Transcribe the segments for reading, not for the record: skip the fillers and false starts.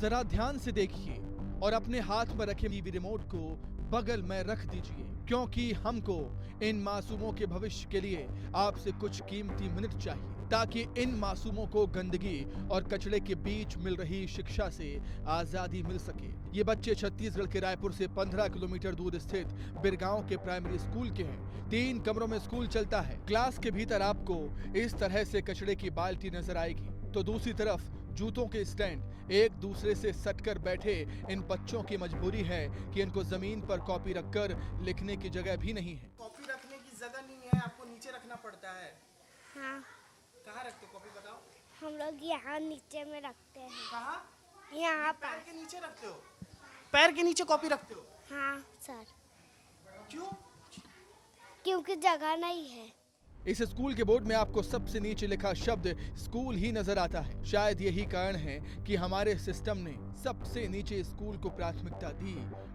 जरा ध्यान से देखिए और अपने हाथ में रखे टीवी रिमोट को बगल में रख दीजिए, क्योंकि हमको इन मासूमों के भविष्य के लिए आपसे कुछ कीमती मिनट चाहिए, ताकि इन मासूमों को गंदगी और कचरे के बीच मिल रही शिक्षा से आजादी मिल सके। ये बच्चे छत्तीसगढ़ के रायपुर से 15 किलोमीटर दूर स्थित बिरगांव के प्राइमरी स्कूल के हैं। 3 कमरों में स्कूल चलता है। क्लास के भीतर आपको इस तरह से कचरे की बाल्टी नजर आएगी, तो दूसरी तरफ जूतों के स्टैंड। एक दूसरे से सटकर बैठे इन बच्चों की मजबूरी है कि इनको जमीन पर कॉपी रखकर लिखने की जगह भी नहीं है। कॉपी रखने की जगह नहीं है, आपको नीचे रखना पड़ता है। हाँ, कहाँ रखते हो कॉपी, बताओ। हम लोग यहाँ नीचे में रखते हैं। कहाँ? यहाँ पैर पर। के नीचे रखते हो? पैर के नीचे कॉपी रखते हो? हाँ सर, क्यों? क्योंकि जगह नहीं है। इस स्कूल के बोर्ड में आपको सबसे नीचे लिखा शब्द स्कूल ही नजर आता है। शायद यही कारण है कि हमारे सिस्टम ने सबसे नीचे स्कूल को प्राथमिकता दी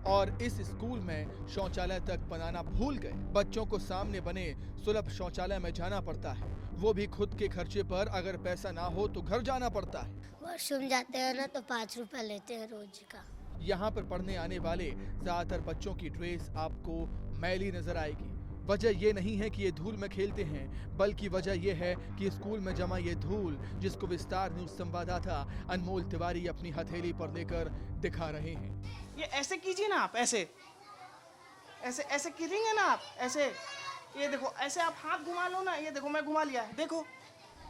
और इस स्कूल में शौचालय तक बनाना भूल गए। बच्चों को सामने बने सुलभ शौचालय में जाना पड़ता है, वो भी खुद के खर्चे पर। अगर पैसा ना हो तो घर जाना पड़ता है। वॉशरूम जाते हैं ना तो 5 रुपए लेते हैं रोज का। यहाँ पर पढ़ने आने वाले ज्यादातर बच्चों की ड्रेस आपको मैली नजर आएगी। वजह ये नहीं है कि ये धूल में खेलते हैं, बल्कि वजह ये है कि स्कूल में जमा ये धूल, जिसको विस्तार न्यूज संवाददाता अनमोल तिवारी अपनी हथेली पर लेकर दिखा रहे हैं। ये ऐसे कीजिए ना आप, ऐसे ऐसे ऐसे कीजिएंगे ना आप, ऐसे। ये देखो, ऐसे आप हाथ घुमा लो ना। ये देखो, मैं घुमा लिया है, देखो।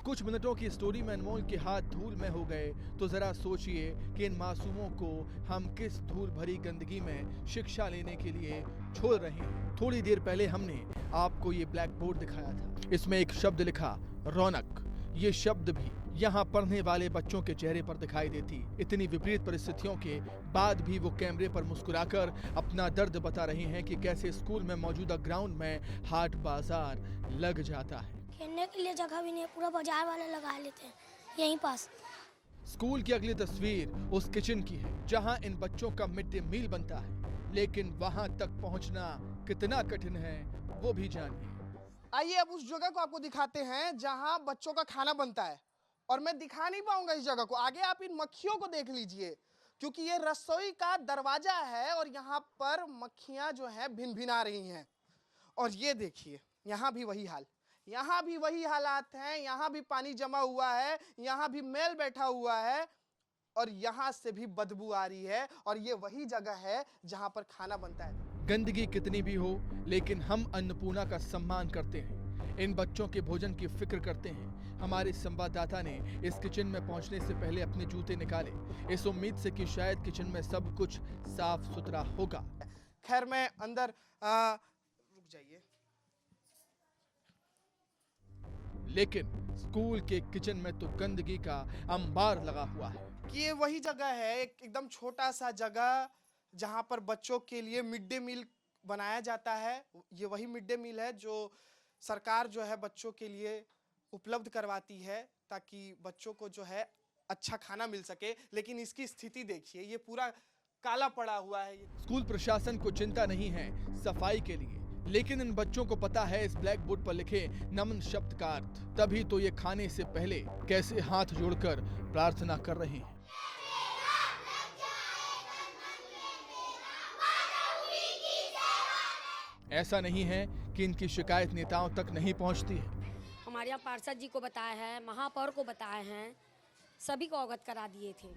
कुछ मिनटों की स्टोरी में अनमोल के हाथ धूल में हो गए, तो जरा सोचिए कि इन मासूमों को हम किस धूल भरी गंदगी में शिक्षा लेने के लिए छोड़ रहे हैं। थोड़ी देर पहले हमने आपको ये ब्लैक बोर्ड दिखाया था, इसमें एक शब्द लिखा रौनक। ये शब्द भी यहाँ पढ़ने वाले बच्चों के चेहरे पर दिखाई देती। इतनी विपरीत परिस्थितियों के बाद भी वो कैमरे पर मुस्कुराकर अपना दर्द बता रहे हैं कि कैसे स्कूल में मौजूदा ग्राउंड में हाट बाजार लग जाता है। खेलने के लिए जगह भी नहीं है, पूरा बाजार वाले लगा लेते हैं यहीं पास। स्कूल की अगली तस्वीर उस किचन की है जहां इन बच्चों का मिड डे मील बनता है, लेकिन वहां तक पहुंचना कितना कठिन है वो भी जानिए। आइए अब उस जगह को आपको दिखाते हैं जहां बच्चों का खाना बनता है। और मैं दिखा नहीं पाऊंगा इस जगह को। आगे आप इन मक्खियों को देख लीजिए, क्योंकि ये रसोई का दरवाजा है और यहाँ पर मक्खियां जो है भिन भिना रही हैं। और ये देखिए, यहाँ भी वही हाल, यहाँ भी वही हालात हैं। यहाँ भी पानी जमा हुआ है, यहाँ भी मैल बैठा हुआ है और यहाँ से भी बदबू आ रही है। और ये वही जगह है जहाँ पर खाना बनता है। गंदगी कितनी भी हो, लेकिन हम अन्नपूर्णा का सम्मान करते हैं, इन बच्चों के भोजन की फिक्र करते हैं। हमारे संवाददाता ने इस किचन में पहुंचने से पहले अपने जूते निकाले, इस उम्मीद से कि शायद किचन में सब कुछ साफ सुथरा होगा। खैर, मैं अंदर रुक जाइए। लेकिन स्कूल के किचन में तो गंदगी का अंबार लगा हुआ है। कि ये वही जगह है, एकदम छोटा सा जगह जहां पर बच्चों के लिए मिड डे मील बनाया जाता है। ये वही मिड डे मील है जो सरकार जो है बच्चों के लिए उपलब्ध करवाती है, ताकि बच्चों को जो है अच्छा खाना मिल सके। लेकिन इसकी स्थिति देखिए, ये पूरा काला पड़ा हुआ है। स्कूल प्रशासन को चिंता नहीं है सफाई के लिए, लेकिन इन बच्चों को पता है इस ब्लैक बोर्ड पर लिखे नमन शब्द का अर्थ। तभी तो ये खाने से पहले कैसे हाथ जोड़कर प्रार्थना कर रहे हैं। ऐसा नहीं है कि इनकी शिकायत नेताओं तक नहीं पहुंचती है। हमारे यहाँ पार्षद जी को बताया है, महापौर को बताए हैं, सभी को अवगत करा दिए थे।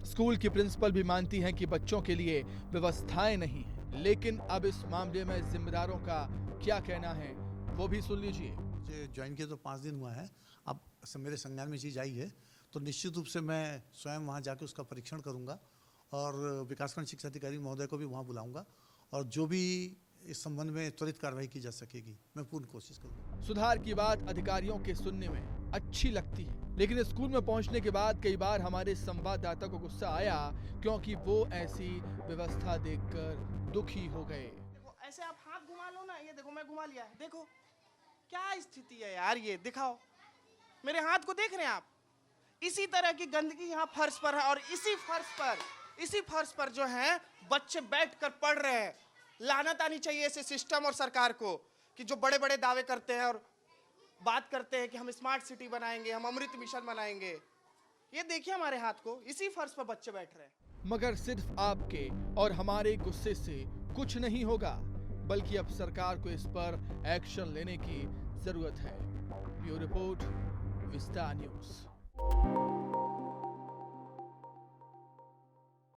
स्कूल की प्रिंसिपल भी मानती हैं कि बच्चों के लिए व्यवस्थाएं नहीं है, लेकिन अब इस मामले में जिम्मेदारों का क्या कहना है वो भी सुन लीजिए। मुझे ज्वाइन किया तो 5 दिन हुआ है। अब मेरे संज्ञान में चीज़ आई है तो निश्चित रूप से मैं स्वयं वहाँ जाके उसका परीक्षण करूँगा और विकासखंड शिक्षा अधिकारी महोदय को भी वहाँ बुलाऊँगा और जो भी इस संबंध में त्वरित कार्रवाई की जा सकेगी मैं पूर्ण कोशिश करूँगा। सुधार की बात अधिकारियों के सुनने में अच्छी लगती है, लेकिन स्कूल में पहुंचने के बाद कई बार हमारे संवाददाता को गुस्सा आया, क्योंकि वो ऐसी व्यवस्था देखकर दुखी हो गए। देखो, ऐसे आप हाथ घुमा लो ना। ये देखो, मैं घुमा लिया है, देखो क्या स्थिति है यार। ये दिखाओ, मेरे हाथ को देख रहे हैं आप। इसी तरह की गंदगी यहाँ फर्श पर है और इसी फर्श पर जो है बच्चे बैठकर पढ़ रहे हैं। लानत आनी चाहिए ऐसे सिस्टम और सरकार को कि जो बड़े बड़े दावे करते हैं और बात करते हैं कि हम स्मार्ट सिटी बनाएंगे, हम अमृत मिशन बनाएंगे। ये देखिए हमारे हाथ को, इसी फर्श पर बच्चे बैठ रहे हैं। मगर सिर्फ आपके और हमारे गुस्से से कुछ नहीं होगा, बल्कि अब सरकार को इस पर एक्शन लेने की जरूरत है। ब्यूरो रिपोर्ट, विस्तार न्यूज।